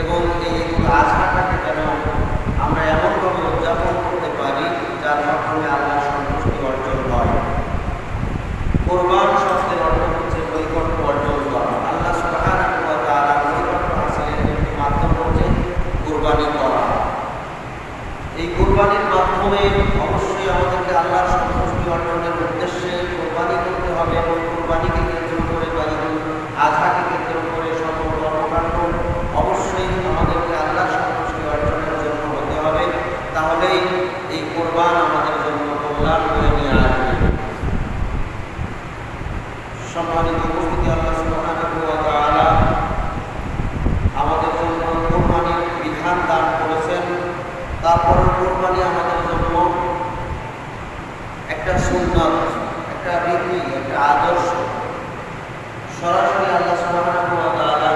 এবং এই আজহাটাকে যেন আমরা এমনভাবে উদযাপন করতে পারি যার মাধ্যমে প্রথমে অবশ্যই আমাদেরকে আল্লাহর সন্তুষ্টি অর্জনের উদ্দেশ্যে কোরবানি করতে হবে এবং কোরবানিকে কেন্দ্র করে বা ঈদুল আজহাকে কেন্দ্র করে সকল কর্মকাণ্ড অবশ্যই আমাদেরকে আল্লাহর সন্তুষ্টি অর্জনের জন্য হতে হবে। তাহলেই এই কোরবান আমাদের জন্য কল্যাণ হয়ে নিয়ে আসবে। সম্মানিত উপস্থিতি, আল্লাহ সুবহানাহু ওয়া তাআলা আমাদের জন্য কোরবানির বিধান দান করেছেন। তারপর কোরবানি আমাদের জন্য একটা সুন্নাত, একটা রীতি, একটা আদর্শ। সরাসরি আল্লাহ সুবহানাহু ওয়া তাআলা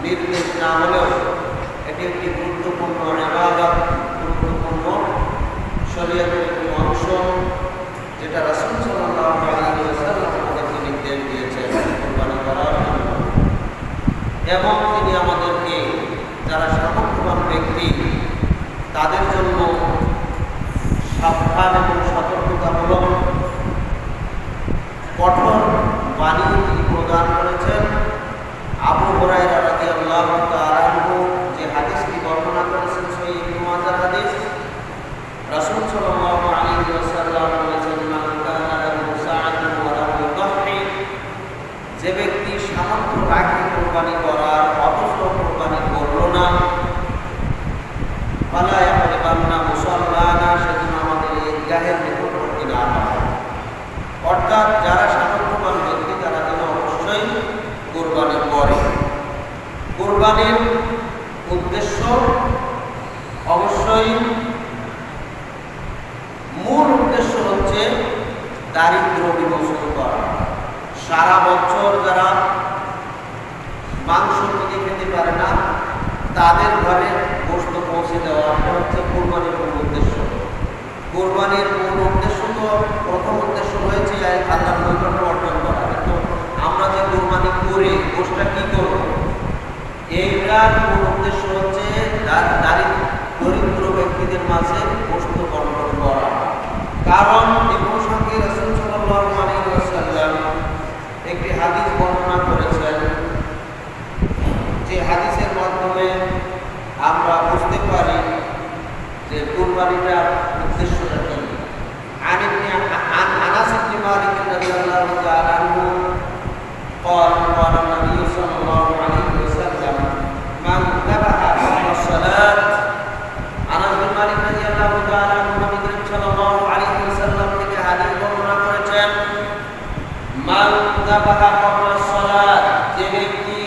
নির্দেশ না হলেও এটি একটি গুরুত্বপূর্ণ ইবাদত, গুরুত্বপূর্ণ শরীয়তের একটি অংশ, যেটা রাসূল সাল্লাল্লাহু আলাইহি ওয়াসাল্লাম আমাদেরকে নির্দেশ দিয়েছেন কোরবানি করার জন্য। এবং তিনি আমাদেরকে, যারা সামর্থ্যবান ব্যক্তি, তাদের জন্য সাবধান এবং সতর্কতামূলক কঠোর বাণী প্রদান করেছেন। আবু হুরায়রা রাদিয়াল্লাহু তাআলা আনহু যে হাদিসটি বর্ণনা করেছেন, সহিহ ইবনে মাজাহ হাদিস, রাসূল সাল্লাল্লাহু আলাইহি ওয়াসাল্লাম বলেছেন, মান কানা লাহু সাআতুন ওয়া লাম ইউদাহি, যে ব্যক্তি সামর্থ্য রাখে কোরবানি করার অথচ কোরবানি করল না, ফালা ইয়াকরাবান্না মুসাল্লানা, সেজন্য আমাদের ঈদগাহের নিকটবর্তী না হয়। অর্থাৎ যারা সামর্থ্যবান ব্যক্তি তারা যেন অবশ্যই কোরবানি করে। কোরবানির উদ্দেশ্য অবশ্যই, মূল উদ্দেশ্য হচ্ছে দারিদ্র বিমোচন করা। সারা বছর যারা মাংস কিনে খেতে পারে না, তাদের ঘরে গোশত পৌঁছে দেওয়া হচ্ছে কোরবানির মূল উদ্দেশ্য। কোরবানির মূল উদ্দেশ্য তো, প্রথম উদ্দেশ্য হয়েছে আল্লাহর নৈকট্য অর্জন করা। কিন্তু আমরা যে কোরবানি করে গোশতটা কি করব, এইটার মূল উদ্দেশ্য হচ্ছে দরিদ্র ব্যক্তিদের মাঝে গোশত বন্টন করা। কারণ এই প্রসঙ্গে রাসূল সাল্লাল্লাহু আলাইহি ওয়াসাল্লাম একটি হাদিস বর্ণনা করেছেন, যে হাদিসের মাধ্যমে আমরা বুঝতে পারি যে কুরবানিটার উদ্দেশ্যটা কি। আনাস ইবনে মালিক রাদিয়াল্লাহু তাআলা আনহু قال قال النبي صلى الله عليه وسلم من ذبح قبل الصلاة। আনাস ইবনে মালিক রাদিয়াল্লাহু তাআলা আনহু নবী করিম সাল্লাল্লাহু আলাইহি ওয়াসাল্লাম থেকে হাদিস বর্ণনা করেছেন, মান যাবাহা ক্বাবলা সালাত, যে ব্যক্তি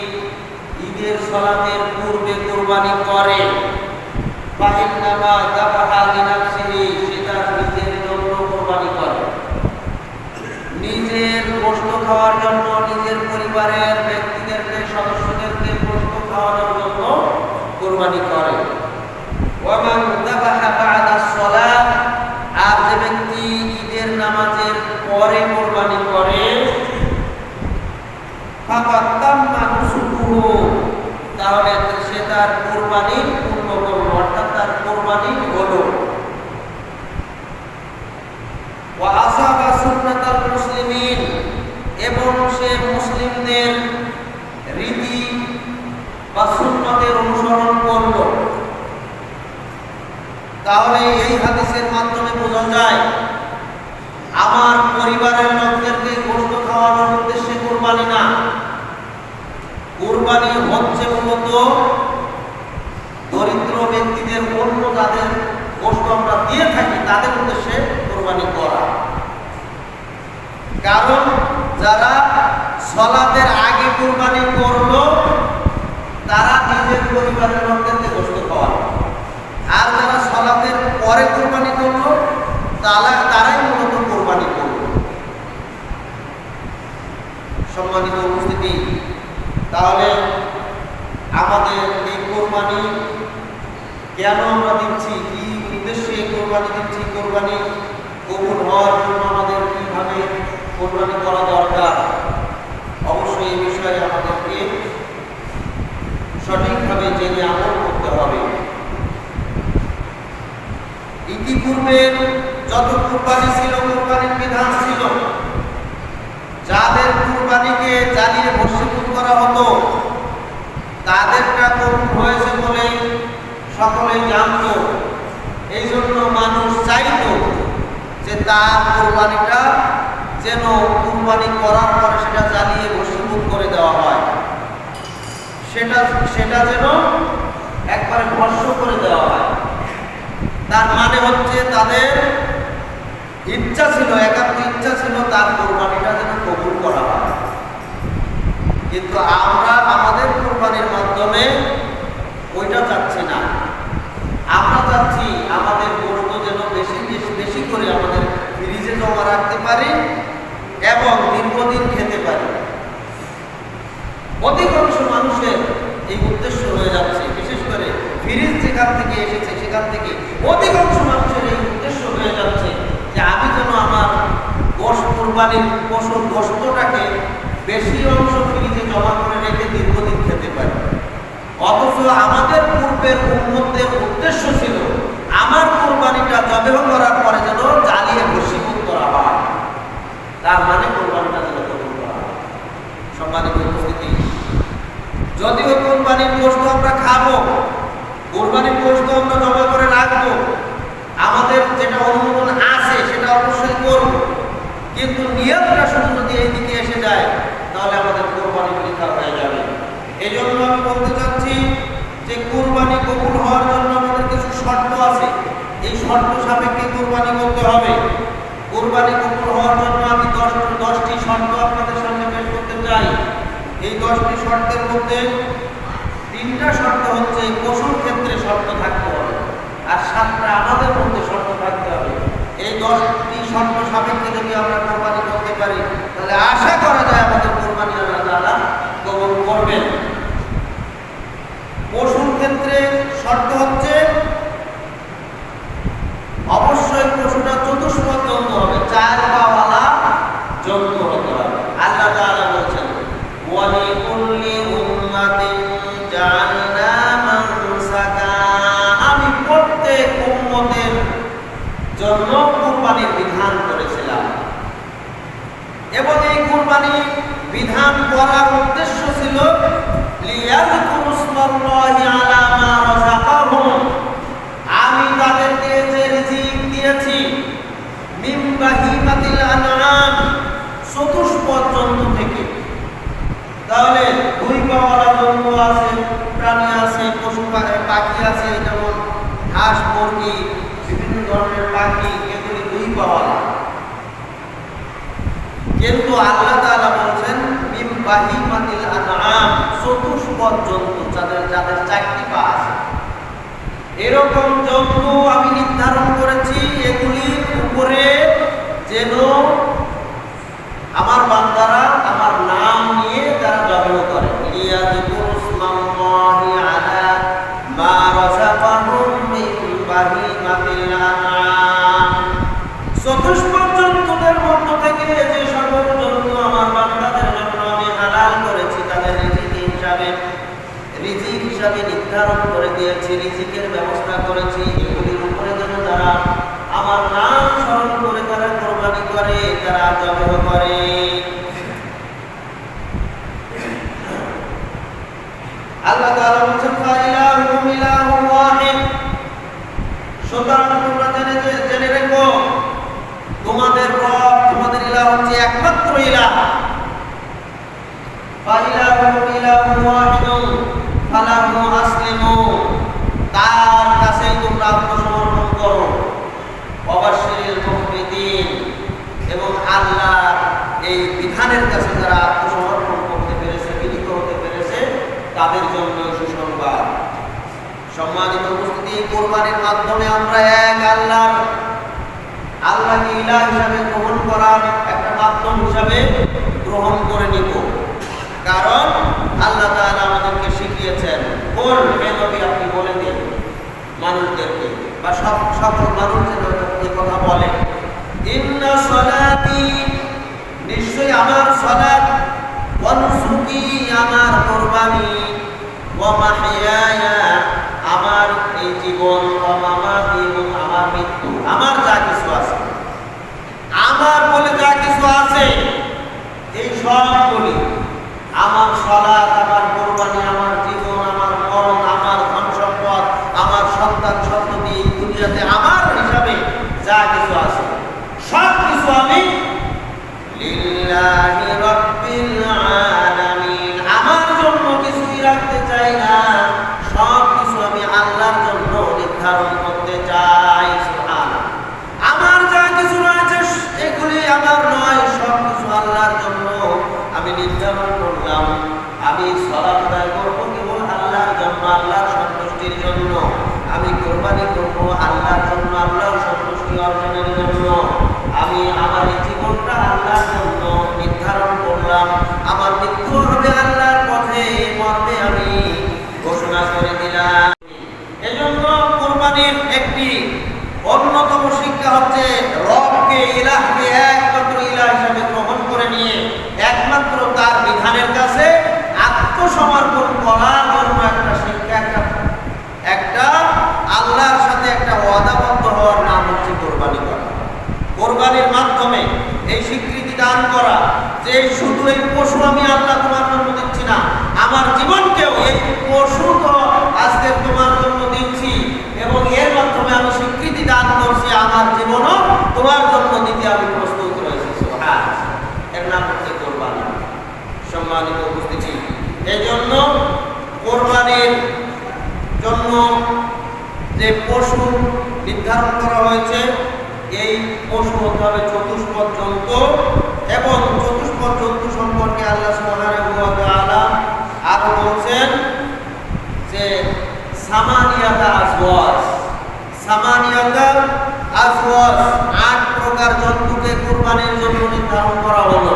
ঈদের সালাতের পূর্বে কুরবানি করে, ফাইন্নামা যাবাহা লিনাফসিহি, সে তার নিজের জন্য কুরবানি করে, নিজের গোশত খাওয়ার জন্য, নিজের পরিবারের ব্যক্তিদেরকে, সদস্যদেরকে গোশত খাওয়ানোর জন্য কুরবানি করে। ওয়া মান যাবাহা বা'দা সালাত, আর যে ব্যক্তি ঈদের নামাজের পরে কুরবানি করে, ফাকাদ তাম্মা নুসুকুহু, তাহলে সে তার কুরবানি পূর্ণ করল, অর্থাৎ তার কুরবানি হলো। ওয়া আসাবা সুন্নাতাল মুসলিমিন, এবং সে মুসলিমদের রীতি বা সুন্নতের অনুসরণ করল। তাহলে এই হাদিসের মাধ্যমে বোঝা যায়, আমার পরিবারের লোকদেরকে গোশত খাওয়ানোর উদ্দেশ্যে কুরবানি না, কুরবানি হচ্ছে মূলত দরিদ্র ব্যক্তিদের, অন্য যাদের গোশত আমরা দিয়ে থাকি তাদের উদ্দেশ্যে কুরবানি করা। কারণ যারা সালাতের আগে কুরবানি করলো, তারা নিজের পরিবারের লোকদেরকে গোশত খাওয়ালো, আর যারা সালাতের পরে কুরবানি করলো, তারাই মূলত কুরবানি করলো। সম্মানিত উপস্থিতি, তাহলে আমাদের এই কোরবানি কেন আমরা দিচ্ছি, কি উদ্দেশ্যে কোরবানি দিচ্ছি, কোরবানি কবুল হওয়ার জন্য আমাদের কিভাবে কোরবানি করা দরকার, অবশ্যই এই বিষয়ে আমাদেরকে সঠিকভাবে জেনে আমল করতে হবে। ইতিপূর্বে যত কুরবানি ছিল, কুরবানির বিধান ছিল, যাদের কুরবানিকে জ্বালিয়ে ভস্মীভূত করা হতো, তাদেরটা কবুল হয়েছে বলে সকলেই জানত। এই জন্য মানুষ চাই যে তার কোরবানিটা যেন কোরবানি করার পরে সেটা জ্বালিয়ে ভস্মীভূত করে দেওয়া হয়, সেটা যেন একবারে ভস্ম করে দেওয়া হয়। তার মানে হচ্ছে তাদের ইচ্ছা ছিল, একান্ত ইচ্ছা ছিল তার কোরবানিটা যেন কবুল করা হয়। কিন্তু আমরা আমাদের কোরবানির মাধ্যমে ওইটা চাচ্ছি না। আমরা চাচ্ছি আমাদের গোশত যেন বেশি বেশি করে আমাদের ফ্রিজে জমা রাখতে পারি এবং দীর্ঘদিন খেতে পারি। অধিকাংশ মানুষের এই উদ্দেশ্য হয়ে যাচ্ছে, বিশেষ করে ফ্রিজ যেখান থেকে এসেছে সেখান থেকে অধিকাংশ মানুষের এই উদ্দেশ্য হয়ে যাচ্ছে যে আমি যেন আমার কোরবানির পশুর গোশতটাকে বেশি অংশ ফ্রিজে জমা করে রেখে দীর্ঘদিন খেতে পারি। অথচ আমাদের পূর্বের উম্মতের উদ্দেশ্য ছিল আমার কোরবানিটা জবেহ করার পরে যেন জ্বালিয়ে ভস্মীভূত করা হয়, তার মানে কোরবানিটা যেন কবুল করা হয়। সম্মানিত উপস্থিতি, যদিও কোরবানির গোশত আমরা খাবো, কোরবানির গোশত আমরা জমা করে রাখবো, আমাদের যেটা অনুমোদন আছে সেটা অবশ্যই করব, কিন্তু নিয়তটা শুধু যদি এইদিকে এসে যায় তাহলে আমাদের কোরবানি পরীক্ষা হয়ে যাবে। এই জন্য আমি বলতে চাচ্ছি যে কোরবানি কবুল হওয়ার জন্য আমাদের কিছু শর্ত আছে, এই শর্ত সাপেক্ষে কোরবানি করতে হবে। কোরবানি কবুল হওয়ার জন্য আমি 10টি শর্ত আপনাদের সামনে পেশ করতে চাই। এই 10টি শর্তের মধ্যে 3টা শর্ত হচ্ছে পশুর ক্ষেত্রে শর্ত থাকতে হবে, আর 7টা আমাদের মধ্যে শর্ত থাকতে হবে। এই 10টি শর্ত সাপেক্ষে যদি আমরা কোরবানি করতে পারি তাহলে আশা করা যায় আমাদের কোরবানি আল্লাহ তাআলা কবুল করবেন। পশুর ক্ষেত্রে শর্ত হচ্ছে অবশ্যই পশুটা চতুষ্পদ জন্তু হবে, 4 পাওয়ালা জন্তু হতে হবে। আল্লাহ তাআলা বলেছেন ওয়ালিকুল্লি উম্মাতিন জাআলনা মানসাকা, আমি প্রত্যেক উম্মতের জন্য কুরবানির বিধান করেছিলাম, এবং এই কুরবানির বিধান করার উদ্দেশ্য ছিল লিয়াযকুরু ইসমাল্লাহি আলা মা রাযাকাহুম, আমি তাদেরকে যে রিজিক দিয়েছি মিন বাহিমাতিল আনআম, চতুষ্পদ জন্তু থেকে। তাহলে 2 পাওয়ালা জন্তু আছে, প্রাণী আছে, পশু পাখি আছে, যেমন হাঁস, মুরগি, বিভিন্ন ধরনের পাখি, এগুলি 2 পাওয়ালা। কিন্তু আল্লাহ তাআলা বলেন মিন বাহিমাতিল আনআম, চতুষ্পদ জন্তু যাদের 4টি পা আছে, এরকম জন্তু আমি নির্ধারণ করেছি, এগুলির উপরে যেন আমার বান্দারা আমার নাম নিয়ে যারা জবেহ করে, লিয়াযকুরু ইসমাল্লাহি আলা মা রাযাকাহুম মিন বাহিমাতিল আনআম, চতুষ্পদ জন্তুদের মধ্য থেকে যে সকল জন্তু আমার বান্দাদের জন্য আমি হালাল করেছি, তাদের রিজিক হিসাবে নির্ধারণ করে দিয়েছি, রিজিকের ব্যবস্থা করেছি, এগুলির উপরে যেন তারা আমার নাম স্মরণ করে তারা কোরবানি করে, তারা জবেহ করে। আল্লাহ তাআলা বলেছেন ফাইলাহুম ইলাহুন ওয়াহিদ, সুতরাং তোমরা জেনে রেখো তোমাদের রব, তোমাদের ইলাহ হচ্ছে একমাত্র ইলাহ। ফাইলাহুম ইলাহুন ওয়াহিদুন ফালাহু আসলিমু, তার কাছেই তোমরা আত্মসমর্পণ করো। ওয়াবাশশিরিল মুখবিতিন, এবং আল্লাহর এই বিধানের কাছে যারা আত্মসমর্পণ করতে পেরেছে, বিনীত হতে পেরেছে, তাদের জন্য সুসংবাদ। সম্মানিত উপস্থিতি, কোরবানির মাধ্যমে আমরা এক আল্লাহকে ইলাহ হিসাবে গ্রহণ করার একটা মাধ্যম হিসাবে গ্রহণ করে নিব। কারণ আল্লাহ তাআলা আমাদেরকে শিখিয়েছেন, বল হে নবী আপনি বলে দিন মানুষদেরকে, বা সকল মানুষ যেন এই কথা বলে, ইন্না সলাতি, নিশ্চয়ই আমার সালাত, ওয়া নুসুকি, আমার কুরবানি, ওয়া মাহইয়ায়া, আমার এই জীবন, ওয়া মামাতি, এবং আমার মৃত্যু, আমার যা কিছু আছে, আমার বলে যা কিছু আছে এই সবগুলি, আমার সালাত, আমার কুরবানি, আমার জীবন, আমার মরণ, আমার ধন সম্পদ, আমার সন্তান সন্ততি, এই দুনিয়াতে আমার হিসাবে যা কিছু আছে আমি আমার এই জীবনটা আল্লাহর জন্য নির্ধারণ করলাম, আমার মৃত্যু হবে আল্লাহর পথে, মরবে আমি ঘোষণা করে দিলাম। এজন্য কুরবানির একটি অন্যতম শিক্ষা হচ্ছে রবকে, ইলাহকে একমাত্র ইলাহ হিসেবে গ্রহণ করে নিয়ে একমাত্র তার বিধানের কাছে আত্মসমর্পণ করার জন্য একটা শিক্ষা, একটা আল্লাহর সাথে একটা ওয়াদাবদ্ধ হওয়ার নাম হচ্ছে কোরবানি করা। কোরবানির মাধ্যমে এই স্বীকৃতি দান করা যে শুধু এই পশু আমি আল্লাহ তোমার জন্য দিচ্ছি না, আমার জীবনকেও এই পশু তো আজকে তোমার জন্য দিচ্ছি এবং এর মাধ্যমে আমি স্বীকৃতি দান করছি আমার জীবনও তোমার জন্য দিতে আমি প্রস্তুত রয়েছি। এর নাম হচ্ছে কোরবানি। সম্মানিত উপস্থিতি, এই জন্য কোরবানির জন্য যে পশু নির্ধারণ করা হয়েছে এই পশু হতে হবে চতুষ্পদ জন্তু, এবং চতুষ্পদ জন্তু সম্পর্কে আল্লাহ সুবহানাহু ওয়া তাআলা আরো বলছেন যে সামানিয়াতা আজওয়াজ, সামানিয়াতা আজওয়াজ, ৮ প্রকার জন্তুকে কুরবানির জন্য নির্ধারণ করা হলো।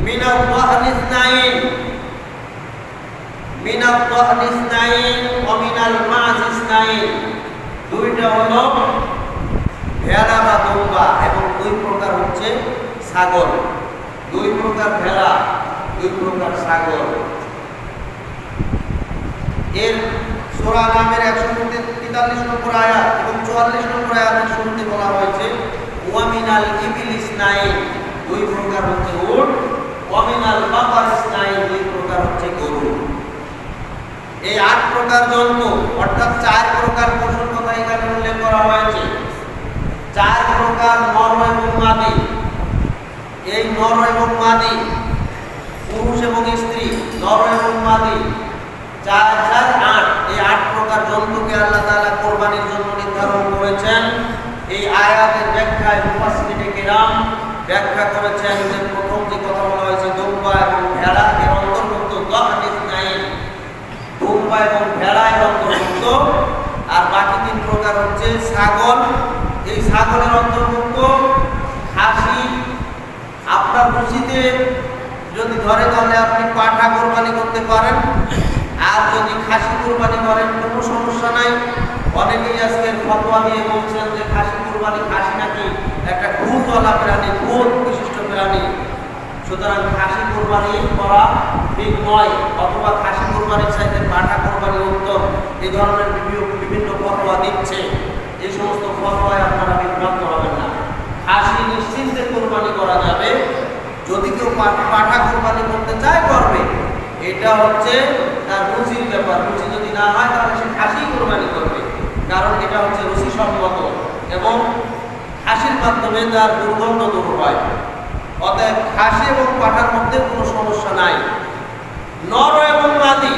মিনাল ওয়াহনি ইসনাইন, মিনাল ওয়াহনি ইসনাইন ওয়া মিনাল মা'জ ইসনাইন, দুইটা হলো ভেড়া বা দুম্বা, এবং 2 প্রকার হচ্ছে ছাগল। 2 প্রকার ভেড়া, 2 প্রকার ছাগল। এর সূরা নামের 143 নম্বর আয়াত এবং 44 নম্বর আয়াতের শুরুতে বলা হয়েছে ওয়া মিনাল ইবিল ইসনাইন, 2 প্রকার হচ্ছে উট, ওয়া মিনাল বাকার ইসনাইন, 2 প্রকার হচ্ছে গরু। এই 8 প্রকার জন্তু অর্থাৎ 4 প্রকার পশুর কথা এখানে উল্লেখ করা হয়েছে। 4 প্রকার নর এবং মাদি। এই নর এবং মাদি, পুরুষ এবং স্ত্রী, নর এবং মাদি, 4 4 8, এই 8 প্রকার জন্তুকে আল্লাহ তাআলা কোরবানির জন্য নির্ধারণ করেছেন। এই আয়াতের ব্যাখ্যায় মুফাসসিরিনে কেরাম ব্যাখ্যা করেছেন যে প্রথম যে কথা বলা হয়েছে দুম্বা এবং ভেড়া, এর অন্তর্ভুক্ত দহনিস নাই, দুম্বা এবং ভেড়া এর অন্তর্ভুক্ত, আর বাকি 3 প্রকার হচ্ছে ছাগল। এই ছাগলের অন্তর্ভুক্ত খাসি। আপনার রুচিতে যদি ধরে তাহলে আপনি পাঠা কোরবানি করতে পারেন, আর যদি খাসি কোরবানি করেন কোনো সমস্যা নাই। অনেকেই আজকের ফতোয়া নিয়ে বলছেন যে খাসি কোরবানি, খাসি নাকি একটা দুধওয়ালা প্রাণী, দুধ বিশিষ্ট প্রাণী, সুতরাং খাসি কোরবানি করা ঠিক নয়, অথবা খাসি কোরবানির চাইতে পাঠা কোরবানি উত্তম, এই ধরনের বিভিন্ন ফতোয়া দিচ্ছে। এই সমস্ত ফতোয়ায় আপনারা বিভ্রান্ত হবেন না। খাসি নিশ্চিন্তে কোরবানি করা যাবে, যদি কেউ পাঠা কোরবানি করতে চায় করবে, এটা হচ্ছে তার রুচির ব্যাপার। রুচি যদি না হয় তাহলে সে খাসি কোরবানি করবে, কারণ এটা হচ্ছে রুচিসম্মত এবং খাসির মাধ্যমে তার দুর্গন্ধ দূর হয়। অতএব খাসি এবং পাঠার মধ্যে কোনো সমস্যা নাই। নর এবং মাদি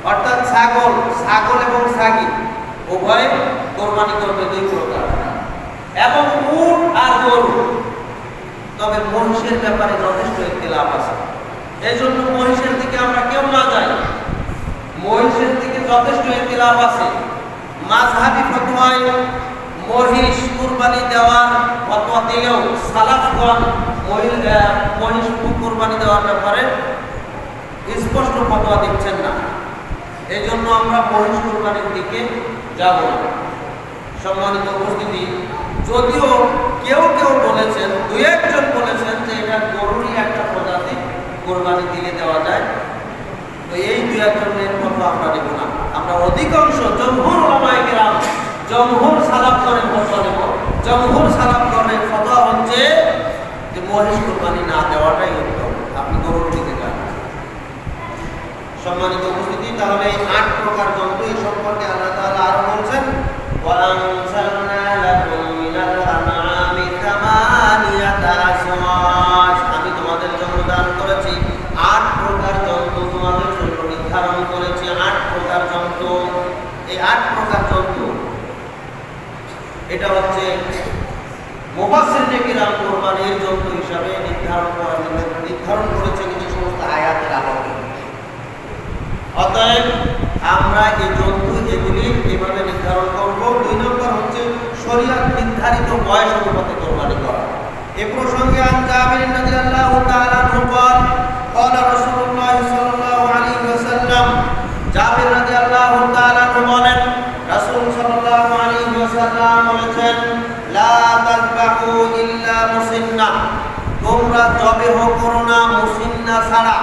অর্থাৎ ছাগল, ছাগল এবং ছাগি উভয় কোরবানি করবে 2 প্রকার, এবং উট আর গরু। তবে মহিষের ব্যাপারে যথেষ্ট ইখতিলাফ আছে, এই জন্য মহিষের দিকে আমরা কেউ না যাই। মহিষের দিকে যথেষ্ট ইখতিলাফ আছে। মাযহাবী ফতোয়ায় মহিষ কুরবানি দেওয়ার ফতোয়া দিলেও সালাফগণ মহিষ কুরবানি দেওয়ার ব্যাপারে স্পষ্ট ফতোয়া দিচ্ছেন না। এই জন্য আমরা মহিষ কুরবানির দিকে যাব না। সম্মানিত উপস্থিতি, যদিও কেউ কেউ বলেছেন, 2-1 জন বলেছেন যে এটা গরুরই একটা প্রজাতি, কোরবানি দিলে দেওয়া যায়, তো এই 2-1 জনের কথা আমরা নেব না। আমরা অধিকাংশ জমহুর উলামায়ে কেরাম, জমহুর সালাফগণের ফতোয়া নেব। জমহুর সালাফগণের ফতোয়া হচ্ছে যে মহিষ কোরবানি না দেওয়াটাই উত্তম, আপনি গরুর দিকে যান। সম্মানিত উপস্থিতি, তাহলে এই 8 প্রকার জন্তু এই সম্পর্কে আল্লাহ তাআলা আরো বলছেন ওয়ালানসালনা লাকুম মিনাল আনআমি সামানিয়াতা আজওয়াজ, আমি তোমাদের জন্য দান করেছি 8 প্রকার জন্তু, তোমাদের জন্য নির্ধারণ করেছি 8 প্রকার জন্তু। এই 8 প্রকার জন্তু এটা হচ্ছে মুফাসসিরিনে কেরাম কোরবানির জন্তু হিসাবে নির্ধারণ করেছেন এই সমস্ত আয়াতের আলোকে। অতএব আমরা এই জন্তু এগুলি এইভাবে নির্ধারণ করব। 2 নম্বর শরীয়ত নির্ধারিত বয়স অনুপাতে কোরবানি করা। এ প্রসঙ্গে আন জাবির রাদিয়াল্লাহু তাআলা আনহু قال قال رسول الله صلى الله عليه وسلم জাবির রাদিয়াল্লাহু তাআলা আনহু বলেন রাসূল সাল্লাল্লাহু আলাইহি ওয়াসাল্লাম বলেছেন লা তাযবাহু ইল্লা মুসিন্না, তোমরা যবেহ করো না মুসিন্না ছাড়া।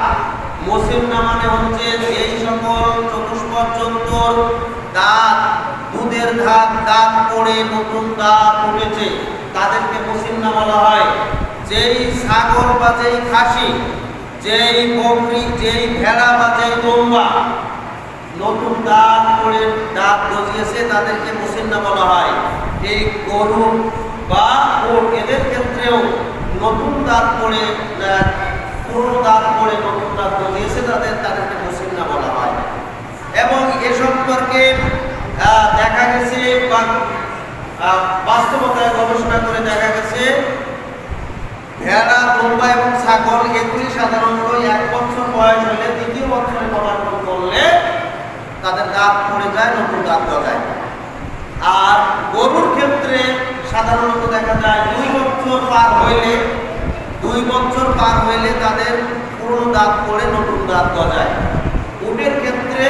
মুসিন্না মানে হচ্ছে এই সকল চতুষ্পদ জন্তুর দাঁত, দুধের দাঁত পড়ে নতুন দাঁত উঠেছে তাদেরকে মুসিন্না বলা হয়। যেই ছাগল বা যেই খাসি, যেই বকরি, যেই ভেড়া বা যেই দুম্বা নতুন দাঁত পড়ে দাঁত গজিয়েছে তাদেরকে মুসিন্না বলা হয়। এই গরু বা উট এদের ক্ষেত্রেও নতুন দাঁত পড়ে পুরনো দাঁত পড়ে নতুন দাঁত গজিয়েছে তাদেরকে মুসিন্না বলা হয়। এবং এ সম্পর্কে দেখা গেছে বা বাস্তবতায় গবেষণা করে দেখা গেছে ভেড়া, দুম্বা এবং ছাগল এগুলি সাধারণত 1 বছর বয়স হলে দ্বিতীয় বছরে পদার্পণ করলে তাদের দাঁত পড়ে যায়, নতুন দাঁত গজায়। আর গরুর ক্ষেত্রে সাধারণত দেখা যায় 2 বছর পার হইলে তাদের পুরনো দাঁত পড়ে নতুন দাঁত গজায়। উটের ক্ষেত্রে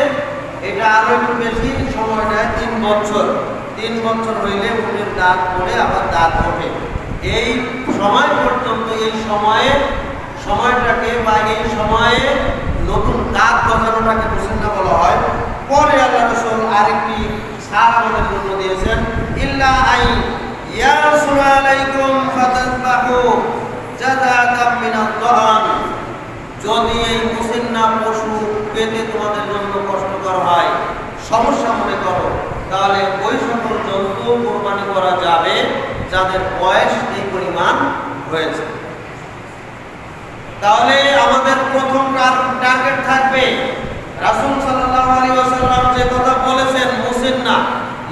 এটা আরো একটু বেশি সময় নেয়, 3 বছর। 3 বছর হইলে উটের দাঁত পড়ে আবার দাঁত ওঠে। এই সময় পর্যন্ত এই সময়টাকে বা এই সময়ে নতুন দাঁত গজানোটাকে মুসিন্না বলা হয়। পরে আল্লাহ রাসূল আরেকটি ছাড় আমাদের জন্য দিয়েছেন, ইল্লা আই ইয়াসুল আলাইকুম ফাতাযবাহু জাযাতাম মিনাদ দান, যদি এই মুসিন্না পশু পেতে তোমাদের জন্য কষ্টকর হয়, সমস্যা মনে করো, তাহলে ওই সকল জন্তু কোরবানি করা যাবে যাদের বয়স এই পরিমাণ হয়েছে। তাহলে আমাদের প্রথম টার্গেট থাকবে রাসূল সাল্লাল্লাহু আলাইহি ওয়াসাল্লাম যে কথা বলেছেন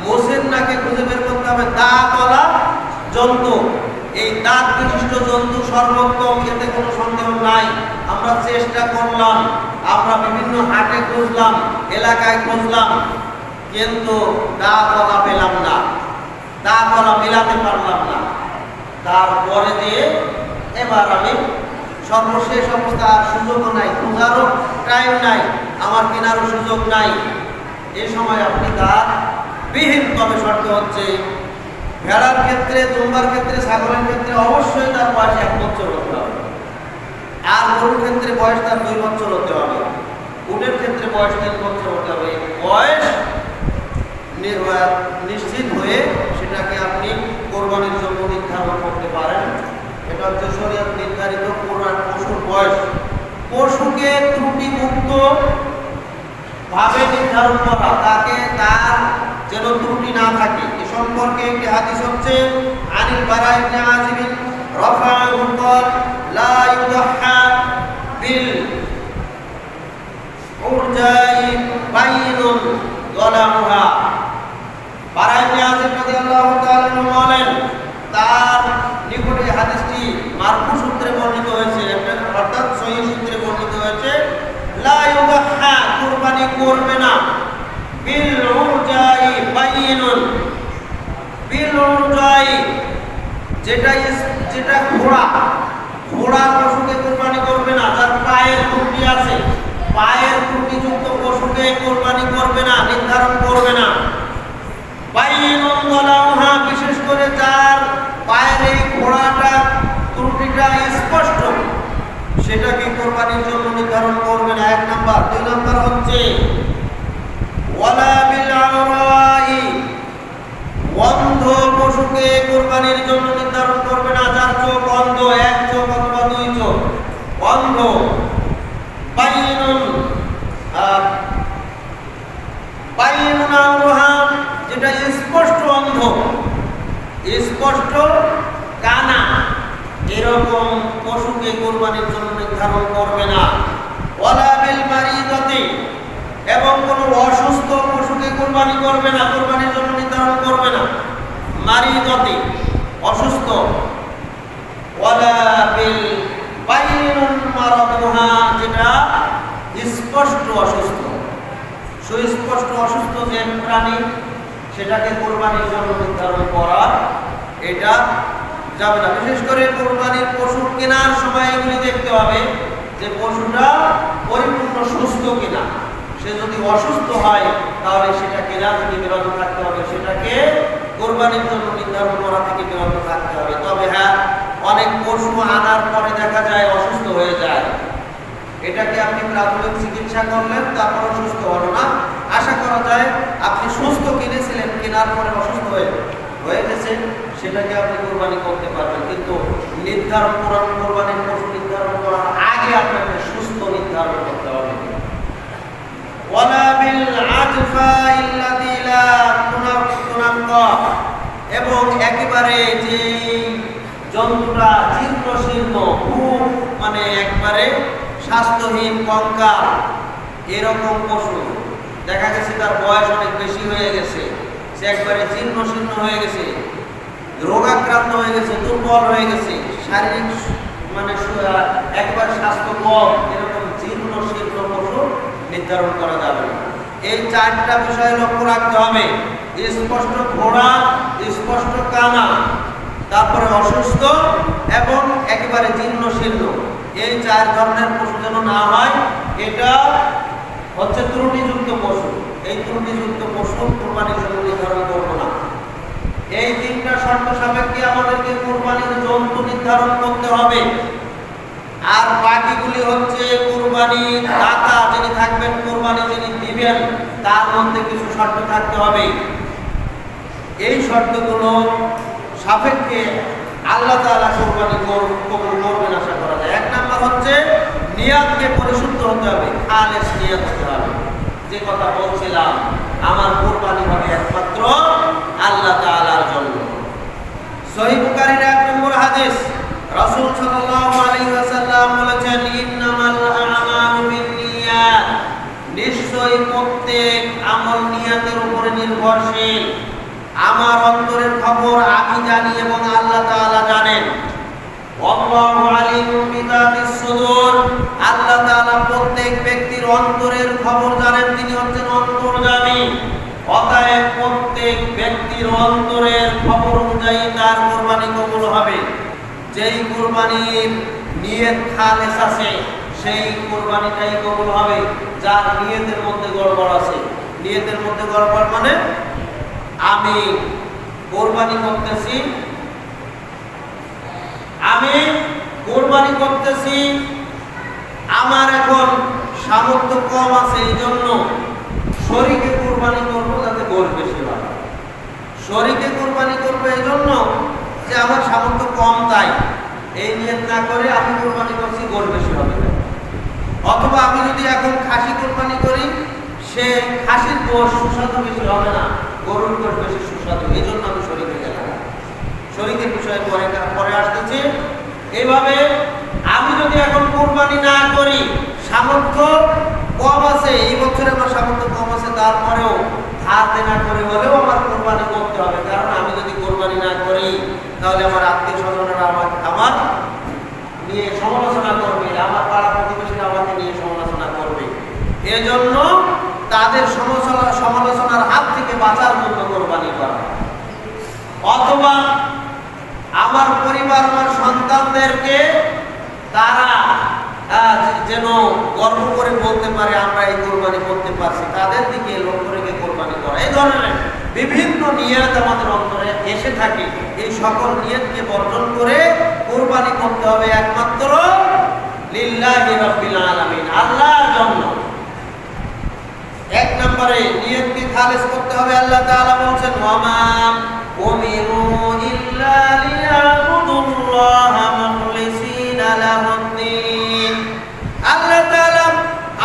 মুসিন্নাকে খুঁজে বের করতে হবে দাঁতওয়ালা জন্তু। এই দাঁত বিশিষ্ট জন্তু সর্বোত্তম, এতে কোনো সন্দেহ নাই। আমরা চেষ্টা করলাম, আমরা বিভিন্ন হাটে খুঁজলাম, এলাকায় খুঁজলাম, কিন্তু দাঁতওয়ালা পেলাম না, দাঁতওয়ালা মেলাতে পারলাম না। তারপরে দিয়ে এবার আমি সর্বশেষ অবস্থা, আর সুযোগও নাই, খোঁজারও টাইম নাই, আমার কেনারও সুযোগ নাই। এই সময় আপনি দাঁত বিহীন, তবে শর্ত হচ্ছে ভেড়ার ক্ষেত্রে, দুম্বার ক্ষেত্রে, ছাগলের ক্ষেত্রে অবশ্যই তার বয়স 1 বছর হতে হবে। আর গরুর ক্ষেত্রে বয়স তার 2 বছর হতে হবে। উটের ক্ষেত্রে বয়স 3 বছর হতে হবে। বয়স নিশ্চিত হয়ে সেটাকে আপনি কোরবানির জন্য নির্ধারণ করতে পারেন। এটা হচ্ছে শরীয়ত নির্ধারিত পশুর বয়স। পশুকে ত্রুটিমুক্ত ভাবে নির্ধারণ করা, তাকে তার যেন ত্রুটি না থাকে, এ সম্পর্কে একটি হাদিস হচ্ছে আনিল বারা ইবনে আযিব রাফা'হু ক্বাল লা ইউদাহা বিল উরজাই বাইনুন যালামুহা। বারা ইবনে আযিব রাদিয়াল্লাহু তাআলা বলেন, তার নিকটে হাদিসটি মারফু সূত্রে বর্ণিত হয়েছে, অর্থাৎ সহিহ সূত্রে বর্ণিত হয়েছে, লা ইউদাহা, কুরবানি করবে না, বিল উরজাই বাইনুন, বিল উরজাই যেটা ঘোড়া পশুকে কোরবানি করবে না, যার পায়ের ত্রুটি আছে, পায়ের ত্রুটিযুক্ত পশুকে কোরবানি করবে না, নির্ধারণ করবে না। বাইনুন যালামুহা, বিশেষ করে যার পায়ের এই ঘোড়াটা ত্রুটিটা স্পষ্ট, সেটাকে কোরবানির জন্য নির্ধারণ করবে না, 1 নাম্বার। 2 নাম্বার হচ্ছে ওয়ালা বিল আওরাই, অন্ধ পশুকে কোরবানির জন্য নির্ধারণ করবে না, যার চোখ অন্ধ, 1 চোখ অথবা 2 চোখ অন্ধ। বাইনুন আওরাহা, যেটা স্পষ্ট অন্ধ, স্পষ্ট কানা, এরকম পশুকে কোরবানির জন্য নির্ধারণ করবে না। ওয়ালা বিল মারিদাতি, এবং কোনো অসুস্থ পশুকে কোরবানি করবে না, কোরবানির জন্য নির্ধারণ করবে না। মারিদাতি, অসুস্থ। ওয়ালা বিল বাইনুন মারাদুহা, যেটা স্পষ্ট অসুস্থ, সুস্পষ্ট অসুস্থ যে প্রাণী সেটাকে কোরবানির জন্য নির্ধারণ করা এটা যাবে না। বিশেষ করে কোরবানির পশু কেনার সময় এগুলি দেখতে হবে যে পশুটা পরিপূর্ণ সুস্থ কিনা। সে যদি অসুস্থ হয় তাহলে সেটা কেনা থেকে বিরত থাকতে হবে, সেটাকে কোরবানির জন্য নির্ধারণ করা থেকে বিরত থাকতে হবে। তবে হ্যাঁ, অনেক পশু আনার পরে দেখা যায় অসুস্থ হয়ে যায়, এটাকে আপনি প্রাথমিক চিকিৎসা করলেন, তারপর সুস্থ হলো না, আশা করা যায় আপনি সুস্থ কিনেছিলেন, কেনার পরে অসুস্থ হয়ে গেছে, সেটাকে আপনি কোরবানি করতে পারবেন। কিন্তু নির্ধারণ করার কোরবানির পশু নির্ধারণ করার আগে আপনাকে সুস্থ নির্ধারণ করতে হবে। ওয়ালা বিল আজফা ইল্লাযী লা তুনাক্কা, এবং একেবারে যে জন্তুটা জীর্ণ শীর্ণ, খুব মানে একবারে স্বাস্থ্যহীন কঙ্কাল, এরকম পশু দেখা গেছে তার বয়স অনেক বেশি হয়ে গেছে, সে একবারে জীর্ণ শীর্ণ হয়ে গেছে, রোগাক্রান্ত হয়ে গেছে, দুর্বল হয়ে গেছে, শারীরিক মানে একবারে স্বাস্থ্য কম, এরকম জীর্ণ শীর্ণ পশু নির্ধারণ করা যাবে না। এই চারটা বিষয় লক্ষ্য রাখতে হবে: স্পষ্ট ঘোড়া, স্পষ্ট কানা, তারপরে অসুস্থ এবং একেবারে জীর্ণ শীর্ণ। এই চার ধরনের পশু যেন না হয়, এটা হচ্ছে ত্রুটিযুক্ত পশু। এই ত্রুটিযুক্ত পশু কোরবানির জন্য নির্ধারণ করবো না। এই তিনটা শর্ত সাপেক্ষে আমাদেরকে কোরবানির জন্তু নির্ধারণ করতে হবে। আর বাকিগুলি হচ্ছে কোরবানির দাতা যিনি থাকবেন, কোরবানি যিনি দিবেন, তার মধ্যে কিছু শর্ত থাকতে হবে। এই শর্তগুলো সাপেক্ষে আল্লাহ তাআলা কোরবানি কবুল করবেন আশা করা যায়। এক নাম্বার হচ্ছে নিয়াতকে পরিশুদ্ধ হতে হবে, খালেস নিয়াত হতে হবে। যে কথা বলছিলাম, আমার কোরবানি হবে একমাত্র আল্লাহ তাআলার জন্য। সহিহ বুখারীর 1 নম্বর হাদিস, রাসূল সাল্লাল্লাহু আলাইহি ওয়াসাল্লাম বলেছেন, ইন্নামাল আমালু বিন্নিয়াত, নিশ্চয়ই প্রত্যেক আমল নিয়াতের উপরে নির্ভরশীল। আমার অন্তরের খবর আমি জানি এবং আল্লাহ তাআলা জানেন। আল্লাহু আলিমুম বিযাতিস সুদূর, আল্লাহ তাআলা প্রত্যেক ব্যক্তির অন্তরের খবর জানেন, তিনি হচ্ছেন অন্তর্যামী। অতএব প্রত্যেক ব্যক্তির অন্তরের খবর অনুযায়ী তার কোরবানি কবুল হবে। যেই কোরবানির নিয়ত খালেস আছে সেই কোরবানিটাই কবুল হবে। যার নিয়তের মধ্যে গড়বড় আছে, নিয়তের মধ্যে গড়বড় মানে আমি কোরবানি করতেছি, আমার এখন সামর্থ্য কম আছে, এই জন্য শরীকে কোরবানি করবো যাতে গোশ বেশি হয়। শরীকে কোরবানি করবো এই জন্য যে আমার সামর্থ্য কম, তাই এই নিয়ত না করে আমি কোরবানি করছি, গোশ বেশি হবে। অথবা আমি যদি এখন খাসি কোরবানি করি, সে খাসির গোশ সুস্বাদু বেশি হবে না, গরুর গোশ বেশি সুস্বাদু, এই জন্য আমি শরীকে গেলাম। শরীকের বিষয়ে পরে আসতেছি। এইভাবে আমি যদি এখন কোরবানি না করি, সামর্থ্য কম আছে, এই বছরে আমার সামর্থ্য কম আছে, তারপরেও ধার দেনা করে হলেও আমার কোরবানি করতে হবে। কারণ আমি যদি কোরবানি না করি তাহলে আমার আত্মীয় স্বজনেরা আমার নিয়ে সমালোচনা করবে, আমার পাড়া প্রতিবেশীরা আমাকে নিয়ে সমালোচনা করবে। এজন্য তাদের সমালোচনার হাত থেকে বাঁচার জন্য কোরবানি করা। অথবা আমার পরিবার, আমার সন্তানদেরকে তারা যেন গর্ব করে বলতে পারে আমরা এই কোরবানি করতে পারছি, তাদের দিকে লক্ষ্য রেখে কোরবানি করা। এই ধরনের বিভিন্ন নিয়ত আমাদের অন্তরে এসে থাকে। এই সকল নিয়তকে বর্জন করে কোরবানি করতে হবে একমাত্র লিল্লাহি রাব্বিল আলামিন, আল্লাহর জন্য। এক নম্বরে নিয়তকে খালেস করতে হবে। আল্লাহ তাআলা বলেন, ওয়ামা উমিরু ইল্লা লিয়াবুদুল্লাহা মুখলিসিনা লাহুদ্দিন। আল্লাহ তাআলা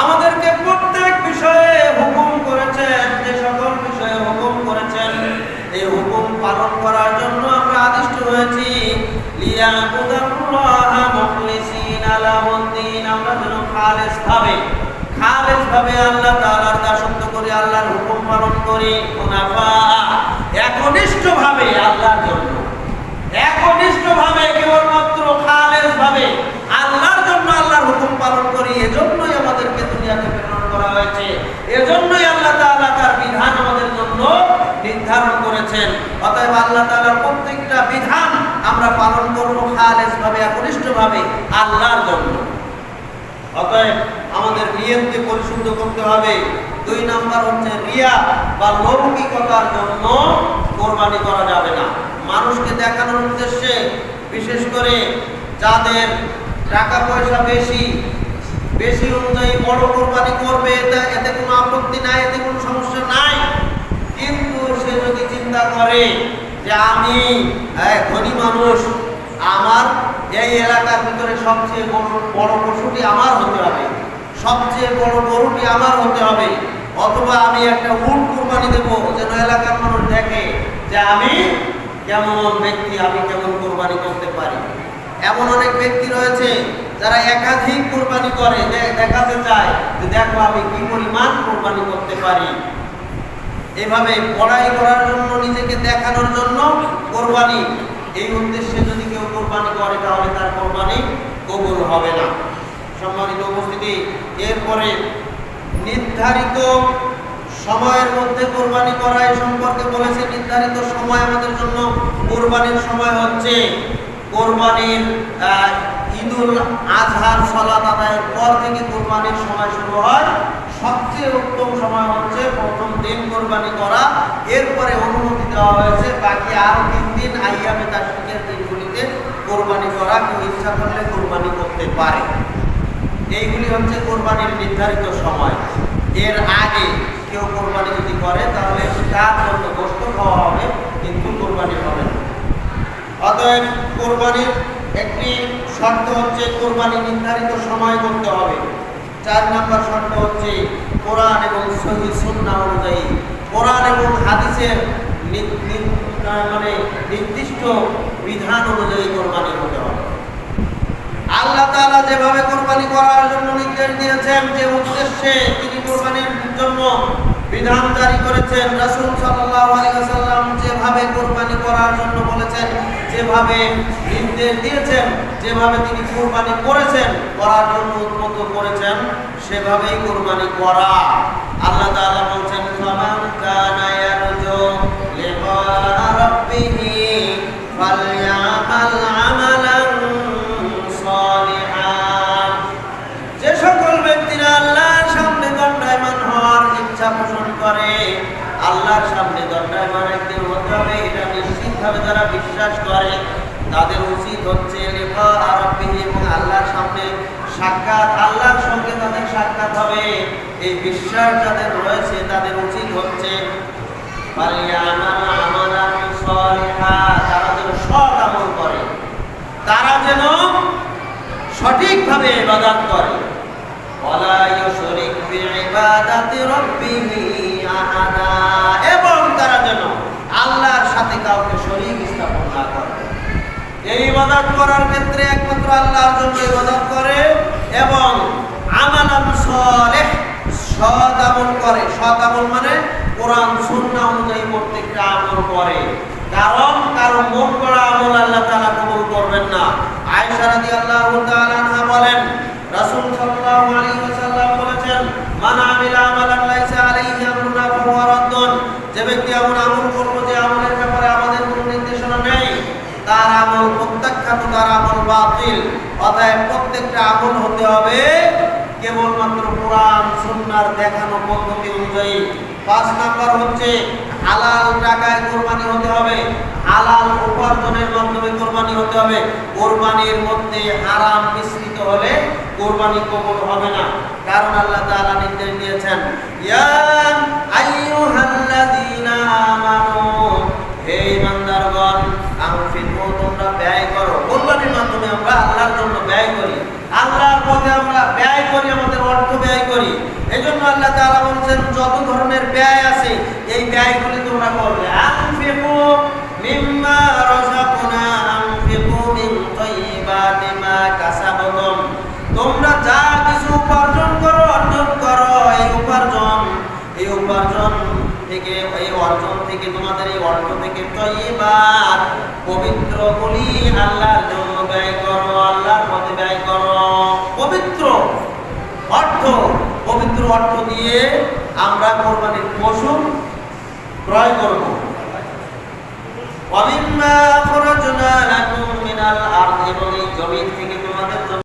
আমাদেরকে প্রত্যেক বিষয়ে হুকুম করেছেন, যে সকল বিষয়ে হুকুম করেছেন এই হুকুম পালন করার জন্য আমরা আদিষ্ট হয়েছি। লিয়াবুদুল্লাহা মুখলিসিনা লাহুদ্দিন, আমরা যেন খালেস ভাবে আল্লাহ তাআলার দাসত্ব করি, আল্লাহর হুকুম পালন করি, মুনাফা একনিষ্ঠভাবে আল্লাহর জন্য, একনিষ্ঠভাবে কেবলমাত্র খালেস ভাবে আল্লাহর জন্য আল্লাহর হুকুম পালন করি। এজন্যই আমাদেরকে দুনিয়াতে প্রেরণ করা হয়েছে, এজন্যই আল্লাহ তাআলা তার বিধান আমাদের জন্য নির্ধারণ করেছেন। অতএব আল্লাহ তাআলার প্রত্যেকটা বিধান আমরা পালন করব খালেসভাবে, একনিষ্ঠভাবে আল্লাহর জন্য। অতএব আমাদের নিয়তকে পরিশুদ্ধ করতে হবে। 2 নাম্বার হচ্ছে রিয়া বা লৌকিকতার জন্য কোরবানি করা যাবে না। মানুষকে দেখানোর উদ্দেশ্যে, বিশেষ করে যাদের টাকা পয়সা বেশি অনুযায়ী বড় কোরবানি করবে, এতে কোনো আপত্তি নাই, এতে কোনো সমস্যা নাই। কিন্তু সে যদি চিন্তা করে যে আমি ধনী মানুষ, আমার এই এলাকার ভিতরে সবচেয়ে বড় পশুটি আমার হতে হবে, সবচেয়ে বড় গরুটি আমার হতে হবে, অথবা আমি একটা উট কোরবানি দেবো যেন এলাকার মানুষ দেখে যে আমি কেমন ব্যক্তি, আমি কেমন কোরবানি করতে পারি। এমন অনেক ব্যক্তি রয়েছে যারা একাধিক কোরবানি করে, দেখাতে চায় যে দেখো আমি কি পরিমাণ কোরবানি করতে পারি। এভাবে বড়াই করার জন্য, নিজেকে দেখানোর জন্য কোরবানি, এই উদ্দেশ্যে যদি কেউ কোরবানি করে তাহলে তার কোরবানি কবুল হবে না। সম্মানিত উপস্থিতি, এরপরে নির্ধারিত সময়ের মধ্যে কোরবানি করা এই সম্পর্কে বলেছে। নির্ধারিত সময় আমাদের জন্য কোরবানির সময় হচ্ছে কোরবানির ঈদুল আজহার সালাত আদায়ের পর থেকে কোরবানির সময় শুরু হয়। সবচেয়ে উত্তম সময় হচ্ছে প্রথম দিন কোরবানি করা, এরপরে অনুমতি দেওয়া হয়েছে বাকি আরো 3 দিন আইয়ামে তাশরীকের দিনগুলিতে কোরবানি করা, কেউ ইচ্ছা করলে কোরবানি করতে পারে। এইগুলি হচ্ছে কোরবানির নির্ধারিত সময়। এর আগে কেউ কোরবানি যদি করে তাহলে তার জন্য গোশত খাওয়া হবে, কিন্তু কোরবানি হবে না। অতএব কোরবানির একটি শর্ত হচ্ছে কোরবানি নির্ধারিত সময় করতে হবে। 4 নাম্বার শর্ত হচ্ছে কোরআন এবং সহিহ সুন্নাহ অনুযায়ী, কোরআন এবং হাদিসের নির্দিষ্ট বিধান অনুযায়ী কোরবানি হতে হবে। আল্লাহ তাআলা যেভাবে কোরবানি করার জন্য নির্দেশ দিয়েছেন, যে উদ্দেশ্যে তিনি কোরবানির জন্য বিধান জারি করেছেন, রাসূল সাল্লাল্লাহু আলাইহি ওয়াসাল্লাম যেভাবে কোরবানি করার জন্য বলেছেন, যেভাবে নির্দেশ দিয়েছেন, যেভাবে তিনি কোরবানি করেছেন, করার জন্য উদ্বুদ্ধ করেছেন, সেভাবেই কোরবানি করা। আল্লাহ তাআলা বলেন, ফামান কানা ইয়ারজু লিকা রাব্বিহি ফালইআমাল আমালান সালিহান। যে সকল ব্যক্তিরা আল্লাহর সামনে দণ্ডায়মান হওয়ার ইচ্ছা পোষণ করে, আল্লাহর সামনে দণ্ডায়মান একদিন হতে হবে, এটা নিশ্চিতভাবে যারা বিশ্বাস করে, তাদের উচিত হচ্ছে লিকা রাব্বিহি, এবং আল্লাহর সামনে সাক্ষাৎ, আল্লাহর সঙ্গে তাদের সাক্ষাৎ হবে। এই বিশ্বাস যাদের রয়েছে তাদের উচিত হচ্ছে ফালইআমাল আমালান সালিহান, তারা যেন সৎ আমল করে, তারা যেন সঠিকভাবে ইবাদত করে। ওয়ালা ইউশরিক বিইবাদাতি রাব্বিহি আহাদা, এবং তারা যেন আল্লাহর সাথে কাউকে শরীক স্থাপন না করে। এই ইবাদত করার ক্ষেত্রে একমাত্র আল্লাহর জন্য ইবাদত করে, এবং আমালান সালেহ, সৎ আমল করে। সৎ আমল মানে কোরআন সুন্নাহ অনুযায়ী প্রত্যেকটা আমল করে, কারণ কারো মন গড়া আমল আল্লাহ তাআলা কবুল করবেন না। আয়েশা রাদিয়াল্লাহু তাআলা আনহা বলেন, রাসূল সাল্লাল্লাহু আলাইহি ওয়াসাল্লাম বলেছেন, মান আমিলা আমালান লাইসা আলাইহি আমরুনা ফাহুয়া রাদ্দুন, যে ব্যক্তি এমন আমল করবে যে আমলের ব্যাপারে আমাদের কোনো নির্দেশনা নেই, তার আমল প্রত্যাখ্যাত, তার আমল বাতিল। অতএব প্রত্যেকটা আমল হতে হবে কেবলমাত্র কোরআন সুন্নাহর দেখানো পদ্ধতি অনুযায়ী। 5 নাম্বার হচ্ছে হালাল টাকায় কোরবানি হতে হবে, হালাল উপার্জনের মাধ্যমে কোরবানি হতে হবে। কোরবানির মধ্যে হারাম মিশ্রিত হলে কোরবানি কবুল হবে না, কারণ আল্লাহ তাআলা নির্দেশ দিয়েছেন, ইয়া আইয়ুহাল্লাযীনা আমানু, হে ঈমানদারগণ, আনফিকু, তোমরা ব্যয় করো। কোরবানির মাধ্যমে আমরা আল্লাহর জন্য ব্যয় করি, আল্লাহর পথে আমরা ব্যয় করি, আমাদের অর্থ ব্যয় করি। এজন্য আল্লাহ তাআলা বলেন, যত ধরনের ব্যয় আছে এই ব্যয়গুলি তোমরা করবে। আনফিকু মিম্মা রাযাকনা, আনফিকু মিন তাইয়্যিবাতি মা কাসাবতুম, তোমরা যা কিছু উপার্জন করো, অর্জন করো, এই উপার্জন থেকে, এই অর্জন থেকে, তোমাদের এই অর্থ থেকে তাইয়্যিবাত, পবিত্রগুলি আল্লাহর জন্য ব্যয় করো, আল্লাহর পথে ব্যয় করো। পবিত্র অর্থ দিয়ে আমরা কোরবানির পশু ক্রয় করব। ওয়া মিম্মা আখরাজনা লাকুম মিনাল আরদ, এবং এই জমিন থেকে তোমাদের জন্য